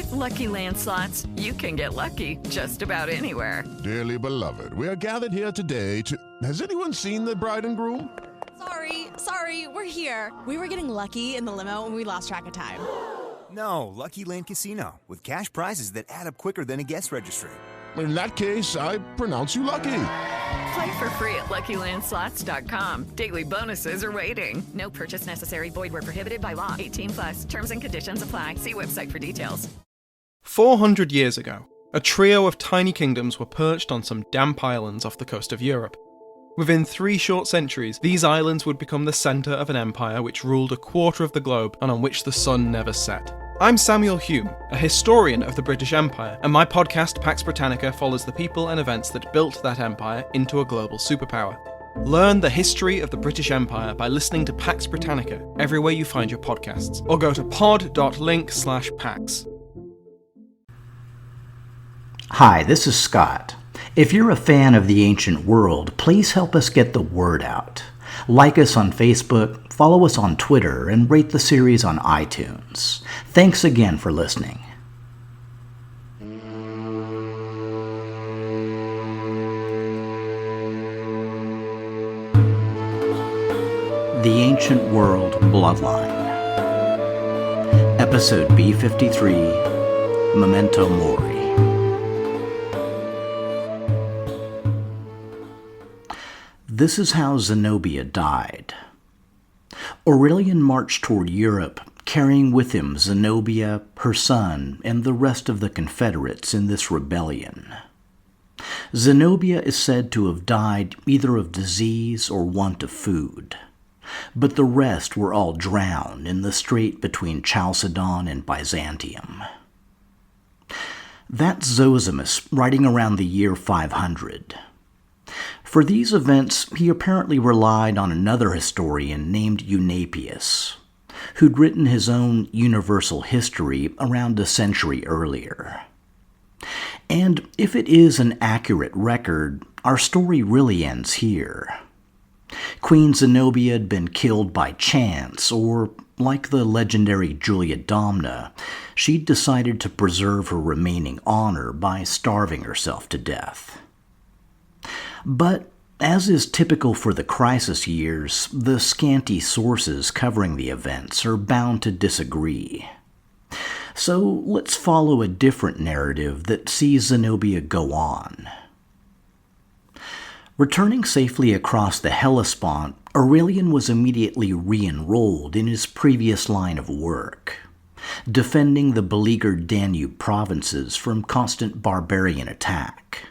With Lucky Land Slots, you can get lucky just about anywhere. Dearly beloved, we are gathered here today to... Has anyone seen the bride and groom? Sorry, we're here. We were getting lucky in the limo and we lost track of time. No, Lucky Land Casino, with cash prizes that add up quicker than a guest registry. In that case, I pronounce you lucky. Play for free at LuckyLandSlots.com. Daily bonuses are waiting. No purchase necessary. Void where prohibited by law. 18+. Terms and conditions apply. See website for details. 400 years ago, a trio of tiny kingdoms were perched on some damp islands off the coast of Europe. Within 3 short centuries, these islands would become the centre of an empire which ruled a quarter of the globe and on which the sun never set. I'm Samuel Hume, a historian of the British Empire, and my podcast Pax Britannica follows the people and events that built that empire into a global superpower. Learn the history of the British Empire by listening to Pax Britannica everywhere you find your podcasts, or go to pod.link/pax. Hi, this is Scott. If you're a fan of the ancient world, please help us get the word out. Like us on Facebook, follow us on Twitter, and rate the series on iTunes. Thanks again for listening. The Ancient World Bloodline. Episode B53, Memento Mori. This is how Zenobia died. Aurelian marched toward Europe, carrying with him Zenobia, her son, and the rest of the Confederates in this rebellion. Zenobia is said to have died either of disease or want of food, but the rest were all drowned in the strait between Chalcedon and Byzantium. That's Zosimus, writing around the year 500. For these events, he apparently relied on another historian named Eunapius, who'd written his own universal history around a century earlier. And if it is an accurate record, our story really ends here. Queen Zenobia had been killed by chance, or, like the legendary Julia Domna, she'd decided to preserve her remaining honor by starving herself to death. But, as is typical for the crisis years, the scanty sources covering the events are bound to disagree. So let's follow a different narrative that sees Zenobia go on. Returning safely across the Hellespont, Aurelian was immediately re-enrolled in his previous line of work, defending the beleaguered Danube provinces from constant barbarian attack.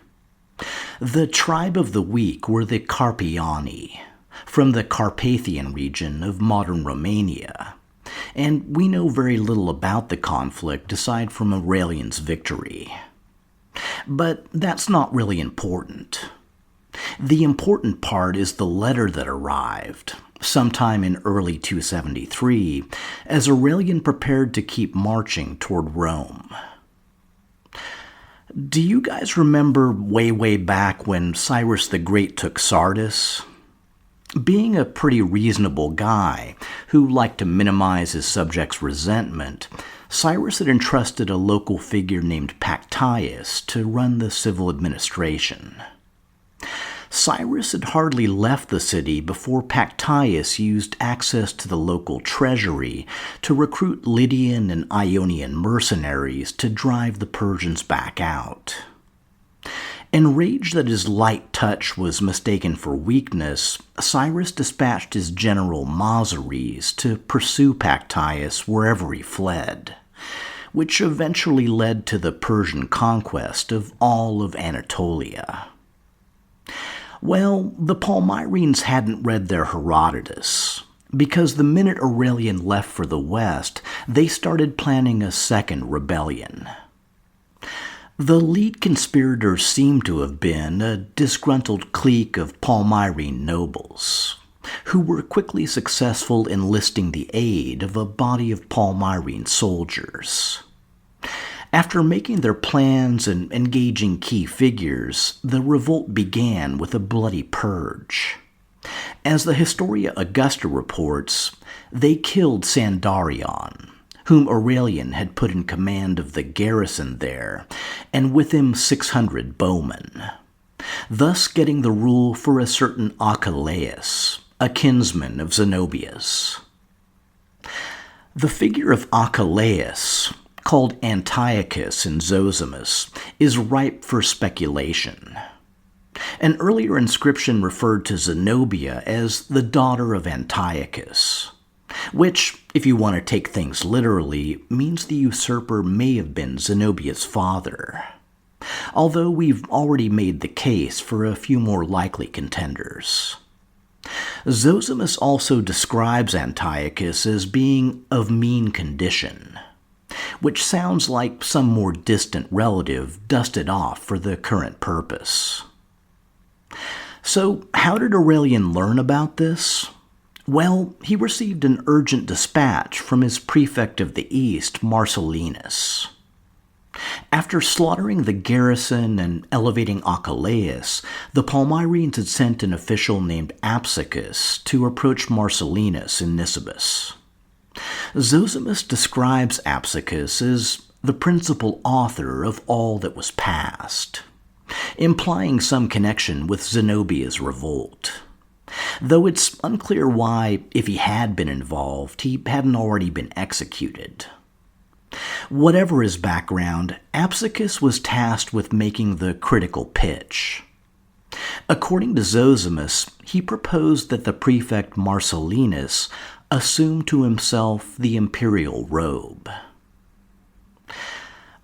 The tribe of the weak were the Carpiani, from the Carpathian region of modern Romania, and we know very little about the conflict aside from Aurelian's victory. But that's not really important. The important part is the letter that arrived, sometime in early 273, as Aurelian prepared to keep marching toward Rome. Do you guys remember way back when Cyrus the Great took Sardis? Being a pretty reasonable guy who liked to minimize his subjects' resentment, Cyrus had entrusted a local figure named Pactyus to run the civil administration. Cyrus had hardly left the city before Pactyus used access to the local treasury to recruit Lydian and Ionian mercenaries to drive the Persians back out. Enraged that his light touch was mistaken for weakness, Cyrus dispatched his general Mazares to pursue Pactyus wherever he fled, which eventually led to the Persian conquest of all of Anatolia. Well, the Palmyrenes hadn't read their Herodotus, because the minute Aurelian left for the west, they started planning a second rebellion. The lead conspirators seem to have been a disgruntled clique of Palmyrene nobles, who were quickly successful in enlisting the aid of a body of Palmyrene soldiers. After making their plans and engaging key figures, the revolt began with a bloody purge. As the Historia Augusta reports, they killed Sandarion, whom Aurelian had put in command of the garrison there, and with him 600 bowmen, thus getting the rule for a certain Archelaus, a kinsman of Zenobia's. The figure of Archelaus, called Antiochus in Zosimus, is ripe for speculation. An earlier inscription referred to Zenobia as the daughter of Antiochus, which, if you want to take things literally, means the usurper may have been Zenobia's father, although we've already made the case for a few more likely contenders. Zosimus also describes Antiochus as being of mean condition, which sounds like some more distant relative dusted off for the current purpose. So, how did Aurelian learn about this? Well, he received an urgent dispatch from his prefect of the East, Marcellinus. After slaughtering the garrison and elevating Archelaus, the Palmyrenes had sent an official named Apsicus to approach Marcellinus in Nisibis. Zosimus describes Apsicus as the principal author of all that was past, implying some connection with Zenobia's revolt. Though it's unclear why, if he had been involved, he hadn't already been executed. Whatever his background, Apsicus was tasked with making the critical pitch. According to Zosimus, he proposed that the prefect Marcellinus assume to himself the imperial robe.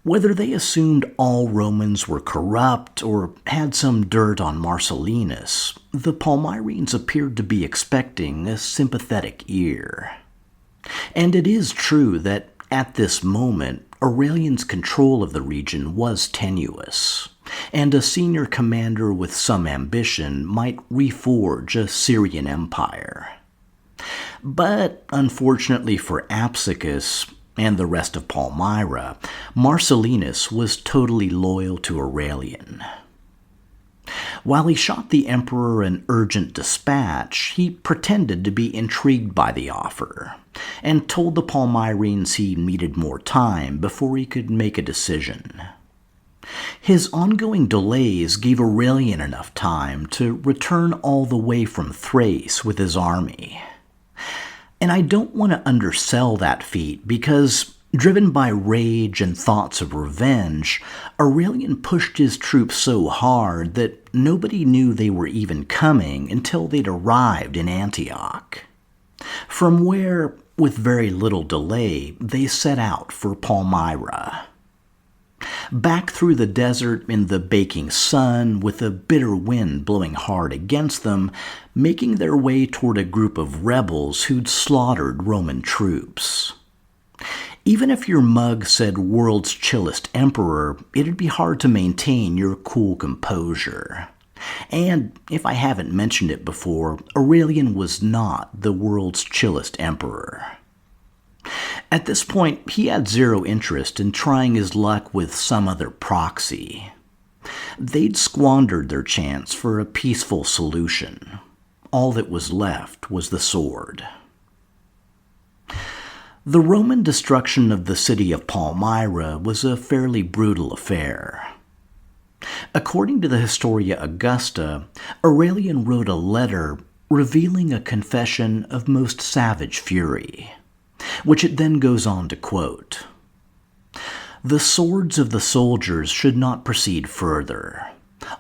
Whether they assumed all Romans were corrupt or had some dirt on Marcellinus, the Palmyrenes appeared to be expecting a sympathetic ear. And it is true that at this moment, Aurelian's control of the region was tenuous, and a senior commander with some ambition might reforge a Syrian empire. But unfortunately for Apsicus and the rest of Palmyra, Marcellinus was totally loyal to Aurelian. While he shot the emperor an urgent dispatch, he pretended to be intrigued by the offer, and told the Palmyrenes he needed more time before he could make a decision. His ongoing delays gave Aurelian enough time to return all the way from Thrace with his army. And I don't want to undersell that feat because, driven by rage and thoughts of revenge, Aurelian pushed his troops so hard that nobody knew they were even coming until they'd arrived in Antioch, from where, with very little delay, they set out for Palmyra. Back through the desert in the baking sun, with a bitter wind blowing hard against them, making their way toward a group of rebels who'd slaughtered Roman troops. Even if your mug said world's chillest emperor, it'd be hard to maintain your cool composure. And, if I haven't mentioned it before, Aurelian was not the world's chillest emperor. At this point, he had zero interest in trying his luck with some other proxy. They'd squandered their chance for a peaceful solution. All that was left was the sword. The Roman destruction of the city of Palmyra was a fairly brutal affair. According to the Historia Augusta, Aurelian wrote a letter revealing a confession of most savage fury, which it then goes on to quote, "The swords of the soldiers should not proceed further.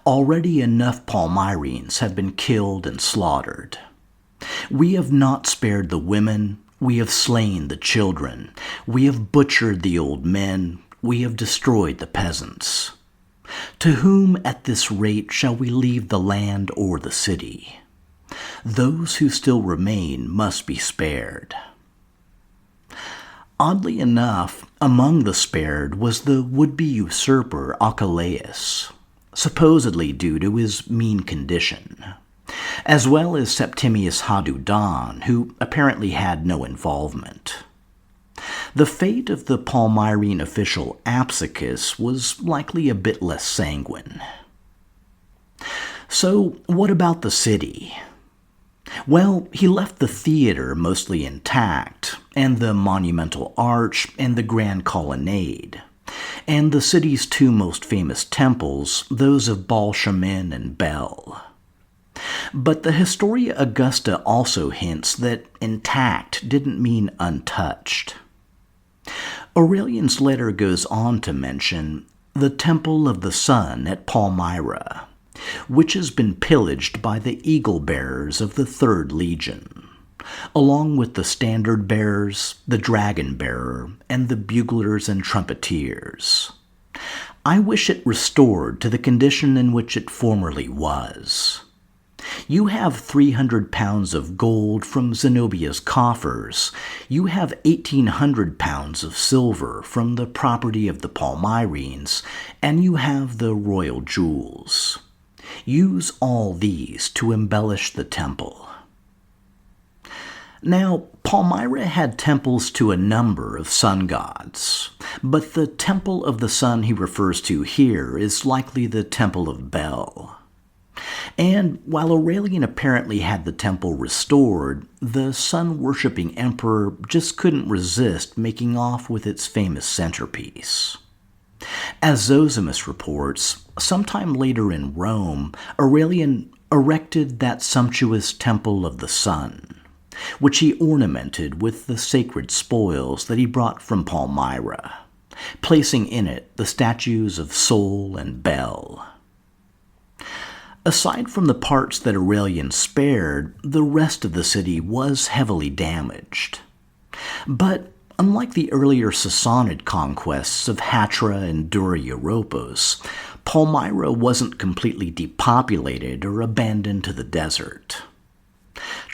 Already enough Palmyrenes have been killed and slaughtered. We have not spared the women, we have slain the children, we have butchered the old men, we have destroyed the peasants. To whom at this rate shall we leave the land or the city? Those who still remain must be spared." Oddly enough, among the spared was the would-be usurper Archelaus, supposedly due to his mean condition, as well as Septimius Hadudon, who apparently had no involvement. The fate of the Palmyrene official Apsicus was likely a bit less sanguine. So, what about the city? Well, he left the theater mostly intact, and the monumental arch, and the grand colonnade, and the city's two most famous temples, those of Baal-Shem-in and Bel. But the Historia Augusta also hints that intact didn't mean untouched. Aurelian's letter goes on to mention the Temple of the Sun at Palmyra, which has been pillaged by the eagle-bearers of the Third Legion, along with the standard-bearers, the dragon-bearer, and the buglers and trumpeters. I wish it restored to the condition in which it formerly was. You have 300 pounds of gold from Zenobia's coffers. You have 1,800 pounds of silver from the property of the Palmyrenes, and you have the royal jewels. Use all these to embellish the temple. Now, Palmyra had temples to a number of sun gods, but the temple of the sun he refers to here is likely the temple of Bel. And while Aurelian apparently had the temple restored, the sun-worshipping emperor just couldn't resist making off with its famous centerpiece. As Zosimus reports, sometime later in Rome, Aurelian erected that sumptuous temple of the sun, which he ornamented with the sacred spoils that he brought from Palmyra, placing in it the statues of Sol and Bel. Aside from the parts that Aurelian spared, the rest of the city was heavily damaged. But unlike the earlier Sassanid conquests of Hatra and Dura Europos, Palmyra wasn't completely depopulated or abandoned to the desert.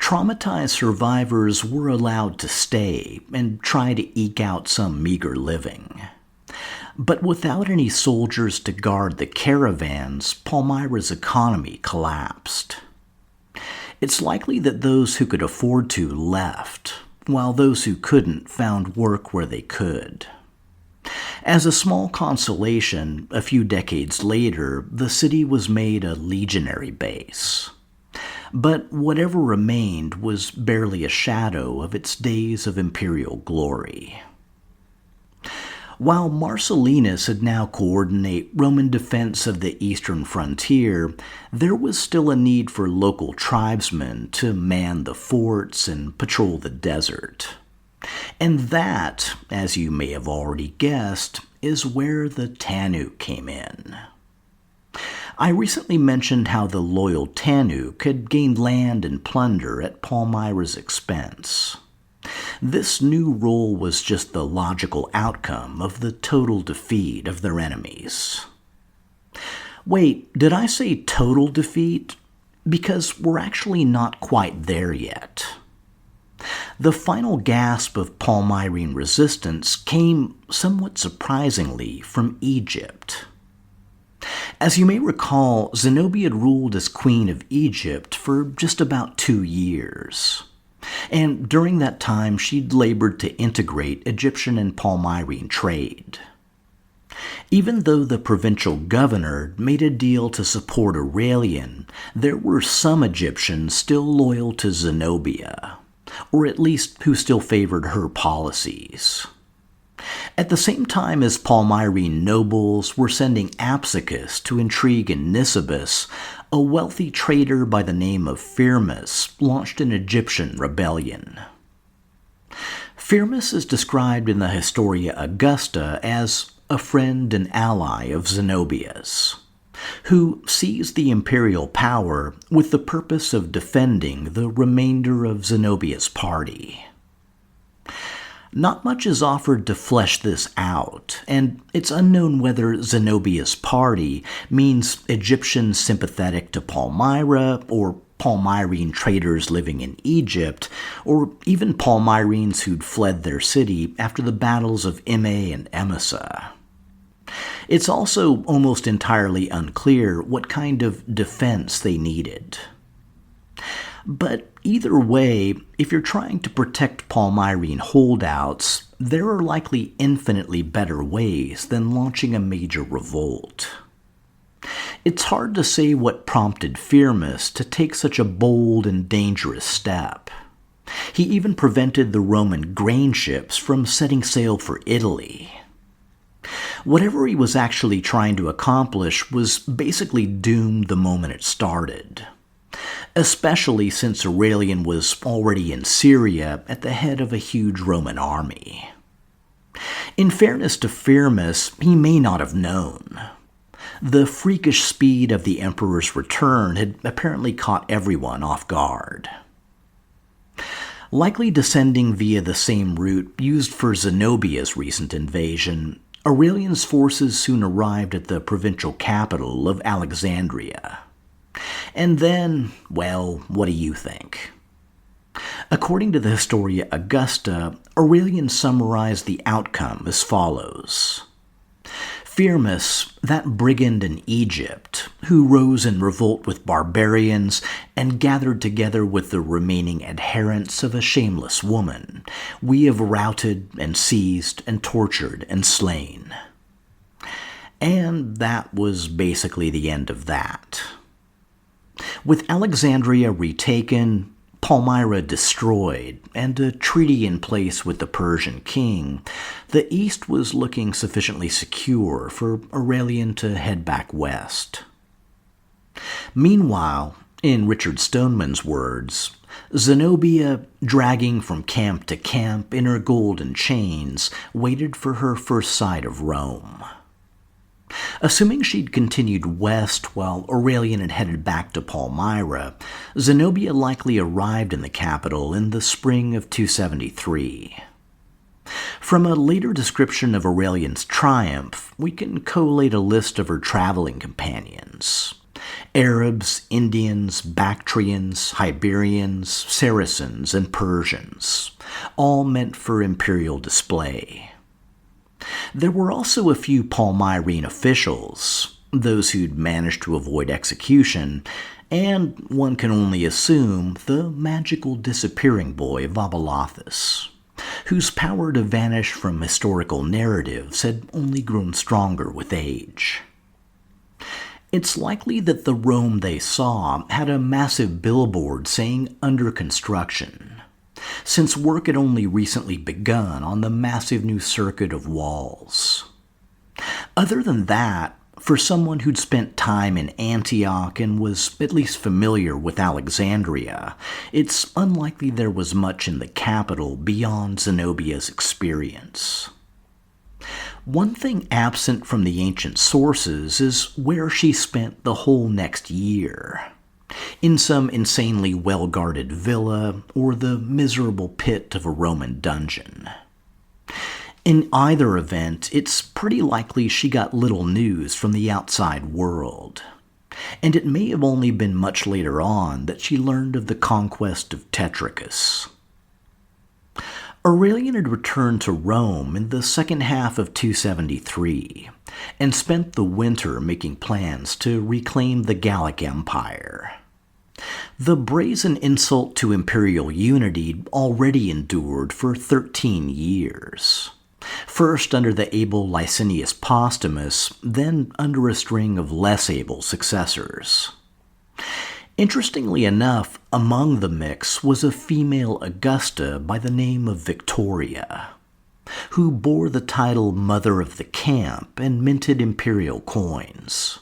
Traumatized survivors were allowed to stay and try to eke out some meager living. But without any soldiers to guard the caravans, Palmyra's economy collapsed. It's likely that those who could afford to left, while those who couldn't found work where they could. As a small consolation, a few decades later, the city was made a legionary base. But whatever remained was barely a shadow of its days of imperial glory. While Marcellinus had now coordinate Roman defense of the eastern frontier, there was still a need for local tribesmen to man the forts and patrol the desert. And that, as you may have already guessed, is where the Tanuk came in. I recently mentioned how the loyal Tanuk had gained land and plunder at Palmyra's expense. This new role was just the logical outcome of the total defeat of their enemies. Wait, did I say total defeat? Because we're actually not quite there yet. The final gasp of Palmyrene resistance came, somewhat surprisingly, from Egypt. As you may recall, Zenobia had ruled as Queen of Egypt for just about 2 years. And during that time, she'd labored to integrate Egyptian and Palmyrene trade. Even though the provincial governor made a deal to support Aurelian, there were some Egyptians still loyal to Zenobia, or at least who still favored her policies. At the same time as Palmyrene nobles were sending Apsicus to intrigue in Nisibis, a wealthy trader by the name of Firmus launched an Egyptian rebellion. Firmus is described in the Historia Augusta as a friend and ally of Zenobia's, who seized the imperial power with the purpose of defending the remainder of Zenobia's party. Not much is offered to flesh this out, and it's unknown whether Zenobia's party means Egyptians sympathetic to Palmyra, or Palmyrene traders living in Egypt, or even Palmyrenes who'd fled their city after the battles of Emei and Emesa. It's also almost entirely unclear what kind of defense they needed. But either way, if you're trying to protect Palmyrene holdouts, there are likely infinitely better ways than launching a major revolt. It's hard to say what prompted Firmus to take such a bold and dangerous step. He even prevented the Roman grain ships from setting sail for Italy. Whatever he was actually trying to accomplish was basically doomed the moment it started, especially since Aurelian was already in Syria at the head of a huge Roman army. In fairness to Firmus, he may not have known. The freakish speed of the emperor's return had apparently caught everyone off guard. Likely descending via the same route used for Zenobia's recent invasion, Aurelian's forces soon arrived at the provincial capital of Alexandria. And then, well, what do you think? According to the Historia Augusta, Aurelian summarized the outcome as follows. Firmus, that brigand in Egypt, who rose in revolt with barbarians and gathered together with the remaining adherents of a shameless woman, we have routed and seized and tortured and slain. And that was basically the end of that. With Alexandria retaken, Palmyra destroyed, and a treaty in place with the Persian king, the east was looking sufficiently secure for Aurelian to head back west. Meanwhile, in Richard Stoneman's words, Zenobia, dragging from camp to camp in her golden chains, waited for her first sight of Rome. Assuming she'd continued west while Aurelian had headed back to Palmyra, Zenobia likely arrived in the capital in the spring of 273. From a later description of Aurelian's triumph, we can collate a list of her traveling companions. Arabs, Indians, Bactrians, Iberians, Saracens, and Persians, all meant for imperial display. There were also a few Palmyrene officials, those who'd managed to avoid execution, and one can only assume the magical disappearing boy of Odaenathus, whose power to vanish from historical narratives had only grown stronger with age. It's likely that the Rome they saw had a massive billboard saying "under construction," since work had only recently begun on the massive new circuit of walls. Other than that, for someone who'd spent time in Antioch and was at least familiar with Alexandria, it's unlikely there was much in the capital beyond Zenobia's experience. One thing absent from the ancient sources is where she spent the whole next year. In some insanely well-guarded villa or the miserable pit of a Roman dungeon. In either event, it's pretty likely she got little news from the outside world, and it may have only been much later on that she learned of the conquest of Tetricus. Aurelian had returned to Rome in the second half of 273, and spent the winter making plans to reclaim the Gallic Empire. The brazen insult to imperial unity already endured for 13 years. First under the able Licinius Postumus, then under a string of less able successors. Interestingly enough, among the mix was a female Augusta by the name of Victoria, who bore the title Mother of the Camp and minted imperial coins.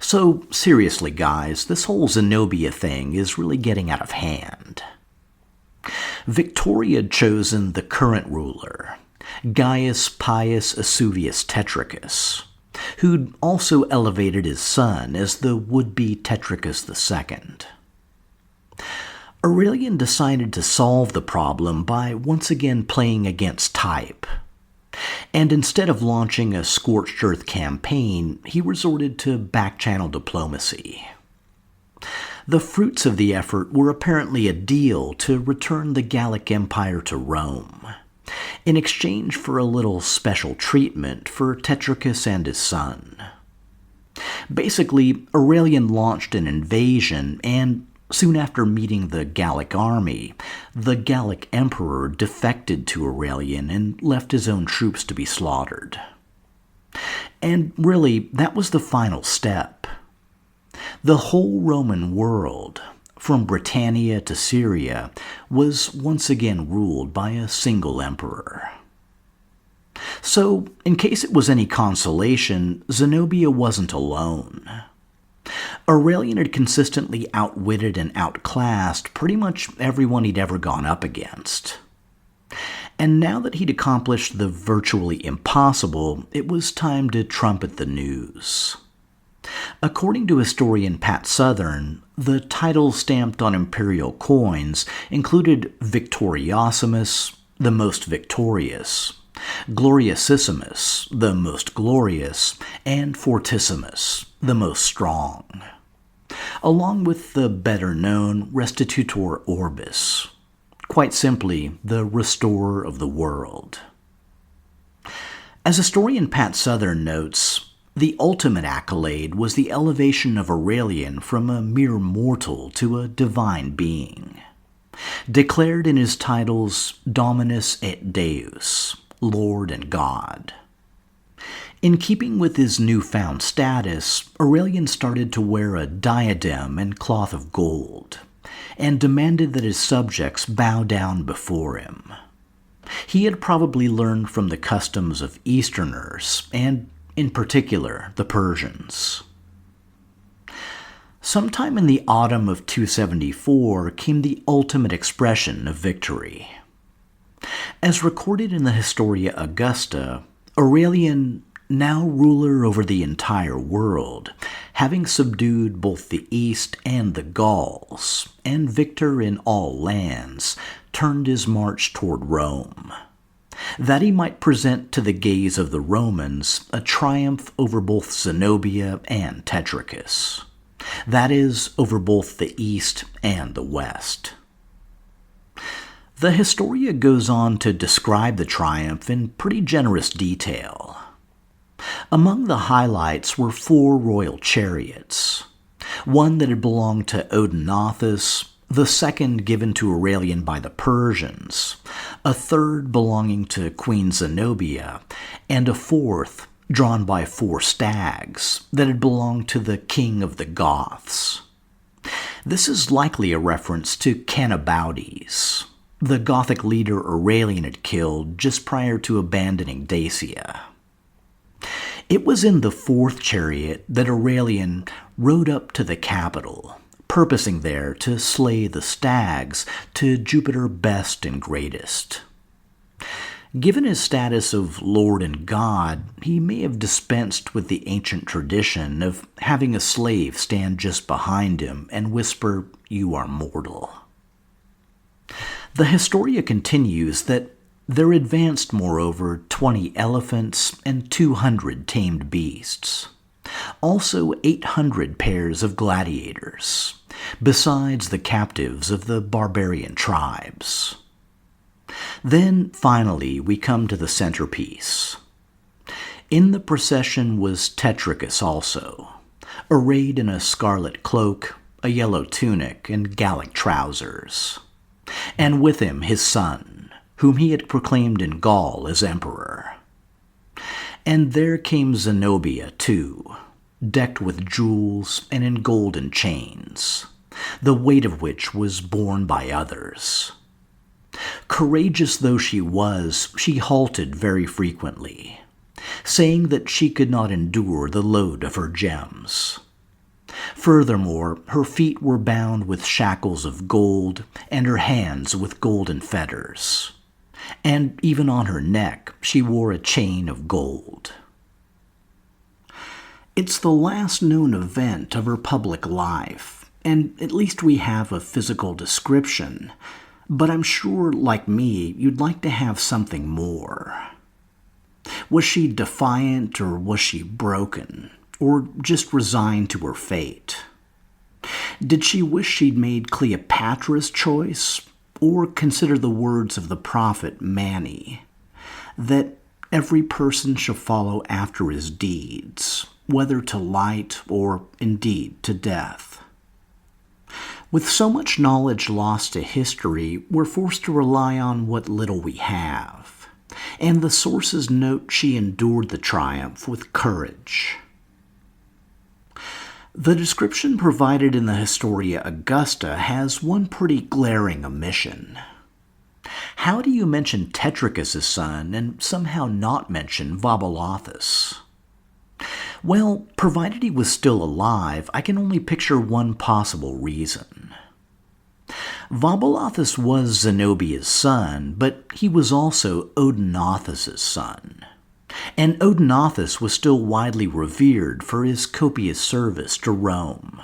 So, seriously guys, this whole Zenobia thing is really getting out of hand. Victoria had chosen the current ruler, Gaius Pius Assuvius Tetricus, who'd also elevated his son as the would-be Tetricus II. Aurelian decided to solve the problem by once again playing against type. And instead of launching a scorched earth campaign, he resorted to back-channel diplomacy. The fruits of the effort were apparently a deal to return the Gallic Empire to Rome, in exchange for a little special treatment for Tetricus and his son. Basically, Aurelian launched an invasion, and soon after meeting the Gallic army, the Gallic emperor defected to Aurelian and left his own troops to be slaughtered. And really, that was the final step. The whole Roman world, from Britannia to Syria, was once again ruled by a single emperor. So, in case it was any consolation, Zenobia wasn't alone. Aurelian had consistently outwitted and outclassed pretty much everyone he'd ever gone up against. And now that he'd accomplished the virtually impossible, it was time to trumpet the news. According to historian Pat Southern, the titles stamped on imperial coins included Victoriosimus, the most victorious, Gloriosissimus, the most glorious, and Fortissimus, the most strong, along with the better-known Restitutor Orbis, quite simply, the restorer of the world. As historian Pat Southern notes, the ultimate accolade was the elevation of Aurelian from a mere mortal to a divine being, declared in his titles Dominus et Deus, Lord and God. In keeping with his newfound status, Aurelian started to wear a diadem and cloth of gold, and demanded that his subjects bow down before him. He had probably learned from the customs of Easterners, and in particular the Persians. Sometime in the autumn of 274 came the ultimate expression of victory. As recorded in the Historia Augusta, Aurelian, now ruler over the entire world, having subdued both the East and the Gauls, and victor in all lands, turned his march toward Rome, that he might present to the gaze of the Romans a triumph over both Zenobia and Tetricus, that is, over both the East and the West. The Historia goes on to describe the triumph in pretty generous detail. Among the highlights were 4 royal chariots, one that had belonged to Odaenathus, the second given to Aurelian by the Persians, a third belonging to Queen Zenobia, and a fourth drawn by 4 stags that had belonged to the king of the Goths. This is likely a reference to Cannabautes, the Gothic leader Aurelian had killed just prior to abandoning Dacia. It was in the 4th chariot that Aurelian rode up to the capital, purposing there to slay the stags to Jupiter best and greatest. Given his status of Lord and God, he may have dispensed with the ancient tradition of having a slave stand just behind him and whisper, "You are mortal." The Historia continues that there advanced, moreover, 20 elephants and 200 tamed beasts, also 800 pairs of gladiators, besides the captives of the barbarian tribes. Then, finally, we come to the centerpiece. In the procession was Tetricus also, arrayed in a scarlet cloak, a yellow tunic, and Gallic trousers, and with him his son, whom he had proclaimed in Gaul as emperor. And there came Zenobia, too, decked with jewels and in golden chains, the weight of which was borne by others. Courageous though she was, she halted very frequently, saying that she could not endure the load of her gems. Furthermore, her feet were bound with shackles of gold, and her hands with golden fetters. And even on her neck she wore a chain of gold. It's the last known event of her public life, and at least we have a physical description, but I'm sure, like me, you'd like to have something more. Was she defiant, or was she broken, or just resigned to her fate? Did she wish she'd made Cleopatra's choice, or consider the words of the prophet Mani, that every person shall follow after his deeds, whether to light or indeed to death? With so much knowledge lost to history, we're forced to rely on what little we have, and the sources note she endured the triumph with courage. The description provided in the Historia Augusta has one pretty glaring omission. How do you mention Tetricus' son and somehow not mention Vabollathus? Well, provided he was still alive, I can only picture one possible reason. Vabollathus was Zenobia's son, but he was also Odaenathus' son. And Odaenathus was still widely revered for his copious service to Rome.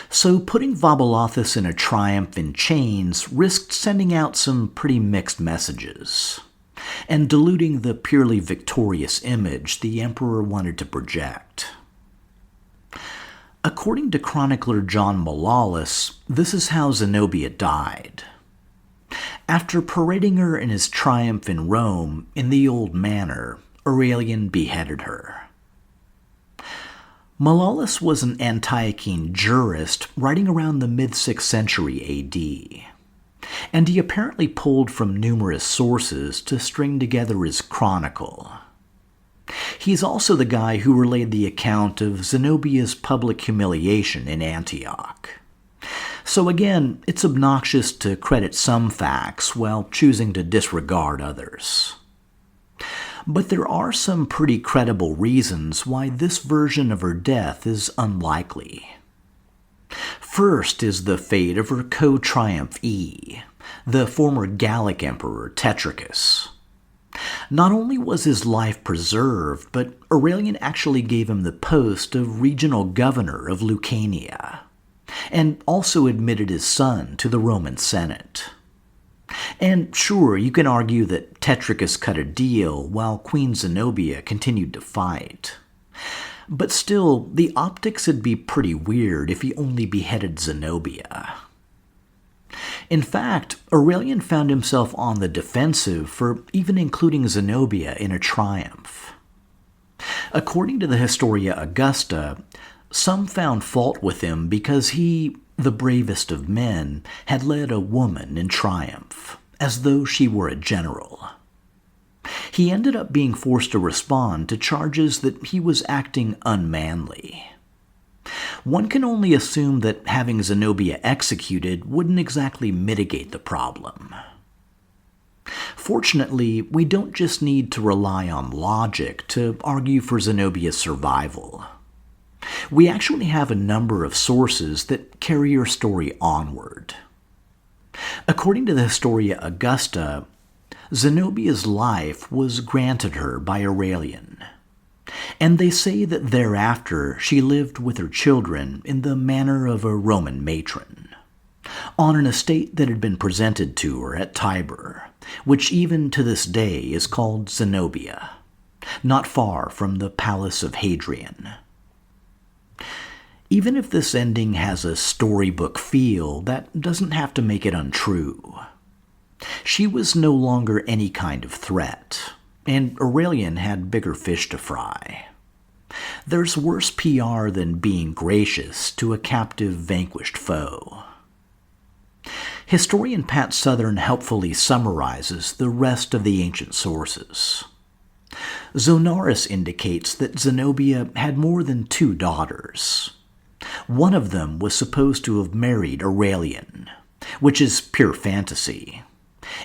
So putting Vabollathus in a triumph in chains risked sending out some pretty mixed messages, and diluting the purely victorious image the emperor wanted to project. According to chronicler John Malalas, this is how Zenobia died. After parading her in his triumph in Rome in the old manner, Aurelian beheaded her. Malalas was an Antiochene jurist writing around the mid-6th century A.D., and he apparently pulled from numerous sources to string together his chronicle. He's also the guy who relayed the account of Zenobia's public humiliation in Antioch. So again, it's obnoxious to credit some facts while choosing to disregard others. But there are some pretty credible reasons why this version of her death is unlikely. First is the fate of her co-triumph E, the former Gallic emperor Tetricus. Not only was his life preserved, but Aurelian actually gave him the post of regional governor of Lucania, and also admitted his son to the Roman Senate. And sure, you can argue that Tetricus cut a deal while Queen Zenobia continued to fight. But still, the optics would be pretty weird if he only beheaded Zenobia. In fact, Aurelian found himself on the defensive for even including Zenobia in a triumph. According to the Historia Augusta, some found fault with him because he, the bravest of men, had led a woman in triumph, as though she were a general. He ended up being forced to respond to charges that he was acting unmanly. One can only assume that having Zenobia executed wouldn't exactly mitigate the problem. Fortunately, we don't just need to rely on logic to argue for Zenobia's survival. We actually have a number of sources that carry her story onward. According to the Historia Augusta, Zenobia's life was granted her by Aurelian, and they say that thereafter she lived with her children in the manner of a Roman matron, on an estate that had been presented to her at Tibur, which even to this day is called Zenobia, not far from the Palace of Hadrian. Even if this ending has a storybook feel, that doesn't have to make it untrue. She was no longer any kind of threat, and Aurelian had bigger fish to fry. There's worse PR than being gracious to a captive vanquished foe. Historian Pat Southern helpfully summarizes the rest of the ancient sources. Zonaras indicates that Zenobia had more than 2 daughters. One of them was supposed to have married Aurelian, which is pure fantasy,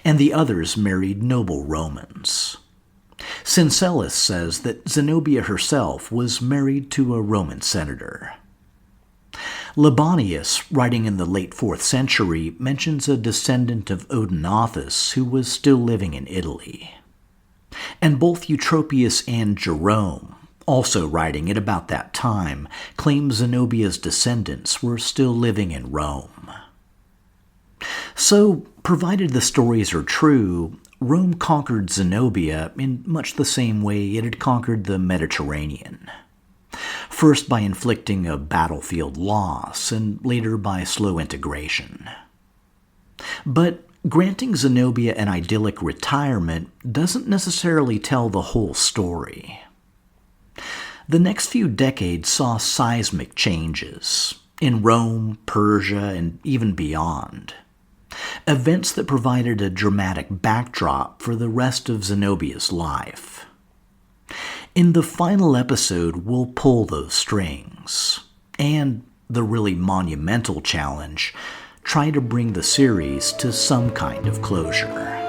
and the others married noble Romans. Syncellus says that Zenobia herself was married to a Roman senator. Libanius, writing in the late 4th century, mentions a descendant of Odaenathus who was still living in Italy. And both Eutropius and Jerome, also writing at about that time, claim Zenobia's descendants were still living in Rome. So, provided the stories are true, Rome conquered Zenobia in much the same way it had conquered the Mediterranean. First by inflicting a battlefield loss, and later by slow integration. But granting Zenobia an idyllic retirement doesn't necessarily tell the whole story. The next few decades saw seismic changes in Rome, Persia, and even beyond. Events that provided a dramatic backdrop for the rest of Zenobia's life. In the final episode, we'll pull those strings, And the really monumental challenge, try to bring the series to some kind of closure.